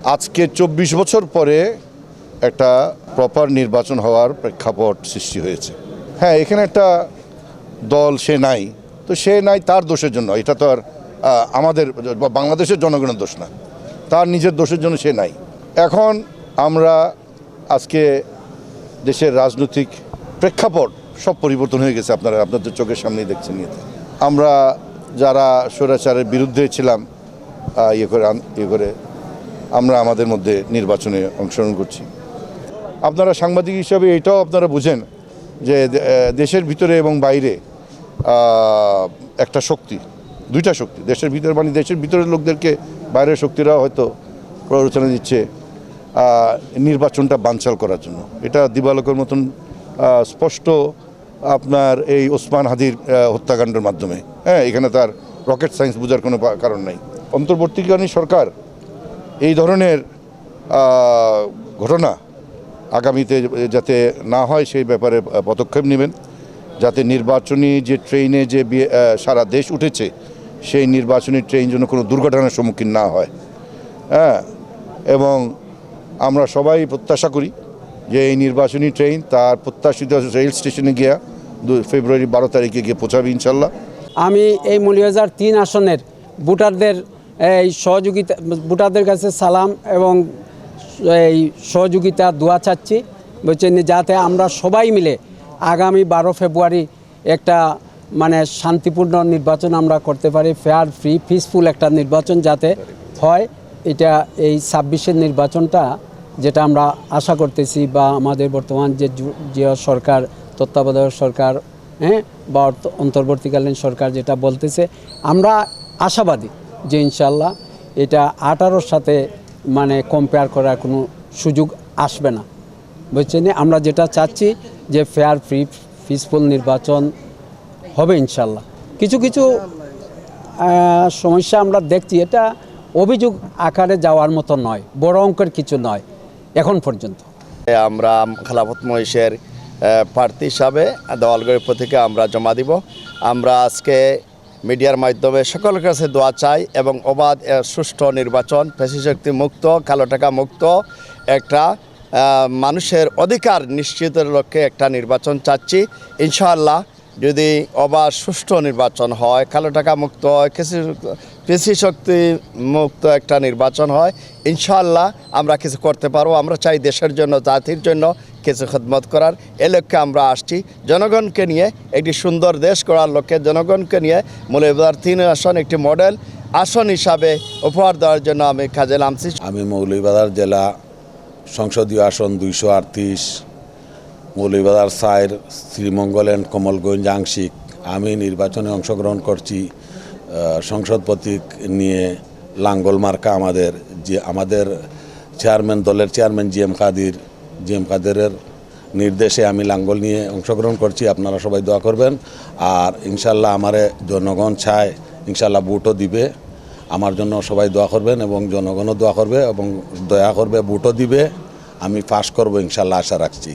আজকে ২৪ বছর পরে একটা প্রপার নির্বাচন হওয়ার প্রেক্ষাপট সৃষ্টি হয়েছে। হ্যাঁ, এখানে একটা দল সে নাই, তো সে নাই তার দোষের জন্য, এটা তো আর আমাদের বাংলাদেশের জনগণের দোষ না, তার নিজের দোষের জন্য সে নাই। এখন আমরা আজকে দেশের রাজনৈতিক প্রেক্ষাপট সব পরিবর্তন হয়ে গেছে, আপনাদের চোখের সামনেই দেখছেন। আমরা যারা স্বৈরাচারের বিরুদ্ধে ছিলাম ইয়ে করে আমরা আমাদের মধ্যে নির্বাচনে অংশগ্রহণ করছি। আপনারা সাংবাদিক হিসাবে এটাও আপনারা বুঝেন যে দেশের ভিতরে এবং বাইরে একটা শক্তি, দুইটা শক্তি, দেশের ভিতরে মানে দেশের ভিতরের লোকদেরকে বাইরের শক্তিরা হয়তো প্ররোচনা দিচ্ছে নির্বাচনটা বানচাল করার জন্য। এটা দিবালোকের মতন স্পষ্ট আপনার এই ওসমান হাদির হত্যাকাণ্ডের মাধ্যমে। হ্যাঁ, এখানে তার রকেট সায়েন্স বোঝার কোনো কারণ নাই। অন্তর্বর্তীকালীন সরকার এই ধরনের ঘটনা আগামীতে যাতে না হয় সেই ব্যাপারে পদক্ষেপ নেবেন, যাতে নির্বাচনী যে ট্রেনে যে সারা দেশ উঠেছে সেই নির্বাচনী ট্রেন যেন কোনো দুর্ঘটনার সম্মুখীন না হয়। হ্যাঁ, এবং আমরা সবাই প্রত্যাশা করি যে এই নির্বাচনী ট্রেন তার প্রত্যাশিত রেল স্টেশনে গিয়ে ফেব্রুয়ারি 12 তারিখে গিয়ে পৌঁছাবে ইনশাল্লাহ। আমি এই মৌলভীবাজার 3 আসনের ভোটারদের সহযোগিতা, ভোটারদের কাছে সালাম এবং এই সহযোগিতা দোয়া চাচ্ছি, বুঝছেন, যাতে আমরা সবাই মিলে আগামী 12 ফেব্রুয়ারি একটা মানে শান্তিপূর্ণ নির্বাচন আমরা করতে পারি, ফেয়ার ফ্রি পিসফুল একটা নির্বাচন যাতে হয়। এটা এই 26-এর নির্বাচনটা যেটা আমরা আশা করতেছি, বা আমাদের বর্তমান যে সরকার, তত্ত্বাবধায়ক সরকার, হ্যাঁ, বা অন্তর্বর্তীকালীন সরকার যেটা বলতেছে, আমরা আশাবাদী যে ইনশাল্লাহ এটা 18-র সাথে মানে কম্পেয়ার করার কোনো সুযোগ আসবে না, বুঝছেন। আমরা যেটা চাচ্ছি যে ফেয়ার ফ্রি পিসফুল নির্বাচন হবে ইনশাল্লাহ। কিছু কিছু সমস্যা আমরা দেখছি, এটা অভিযোগ আকারে যাওয়ার মতো নয়, বড় অঙ্কের কিছু নয় এখন পর্যন্ত। আমরা খেলাফত মহিষের প্রার্থী হিসাবে দেওয়ালগড়ের প্রতীকে আমরা জমা দিব। আমরা আজকে মিডিয়ার মাধ্যমে সকলের কাছে দোয়া চাই এবং অবাধ সুষ্ঠু নির্বাচন, পেশিশক্তি মুক্ত, কালো টাকা মুক্ত একটা মানুষের অধিকার নিশ্চিতের লক্ষ্যে একটা নির্বাচন চাচ্ছি। ইনশাআল্লাহ যদি অবাধ সুষ্ঠু নির্বাচন হয়, কালো টাকা মুক্ত হয়, পেশিশক্তি মুক্ত একটা নির্বাচন হয়, ইনশাআল্লাহ আমরা কিছু করতে পারবো। আমরা চাই দেশের জন্য, জাতির জন্য কিছু খেদমত করার। এ লক্ষ্যে আমরা আসছি জনগণকে নিয়ে একটি সুন্দর দেশ গড়ার লক্ষ্যে, জনগণকে নিয়ে মৌলভীবাজার 3 আসন একটি মডেল আসন হিসাবে উপহার দেওয়ার জন্য আমি কাজে নামছি। আমি মৌলভীবাজার জেলা সংসদীয় আসন 238, মৌলভীবাজার 4, শ্রীমঙ্গল এন্ড কমলগঞ্জ আংশিক আমি নির্বাচনে অংশগ্রহণ করছি। সংসদ প্রতীক নিয়ে লাঙ্গল মার্কা আমাদের চেয়ারম্যান, দলের চেয়ারম্যান জি এম কাদেরের নির্দেশে আমি লাঙ্গল নিয়ে অংশগ্রহণ করছি। আপনারা সবাই দোয়া করবেন। আর ইনশাল্লাহ আমারে জনগণ চায়, ইনশাল্লাহ ভোটও দিবে। আমার জন্য সবাই দোয়া করবেন এবং জনগণও দোয়া করবে এবং দয়া করবে, ভোটও দিবে। আমি পাস করব ইনশাল্লাহ, আশা রাখছি।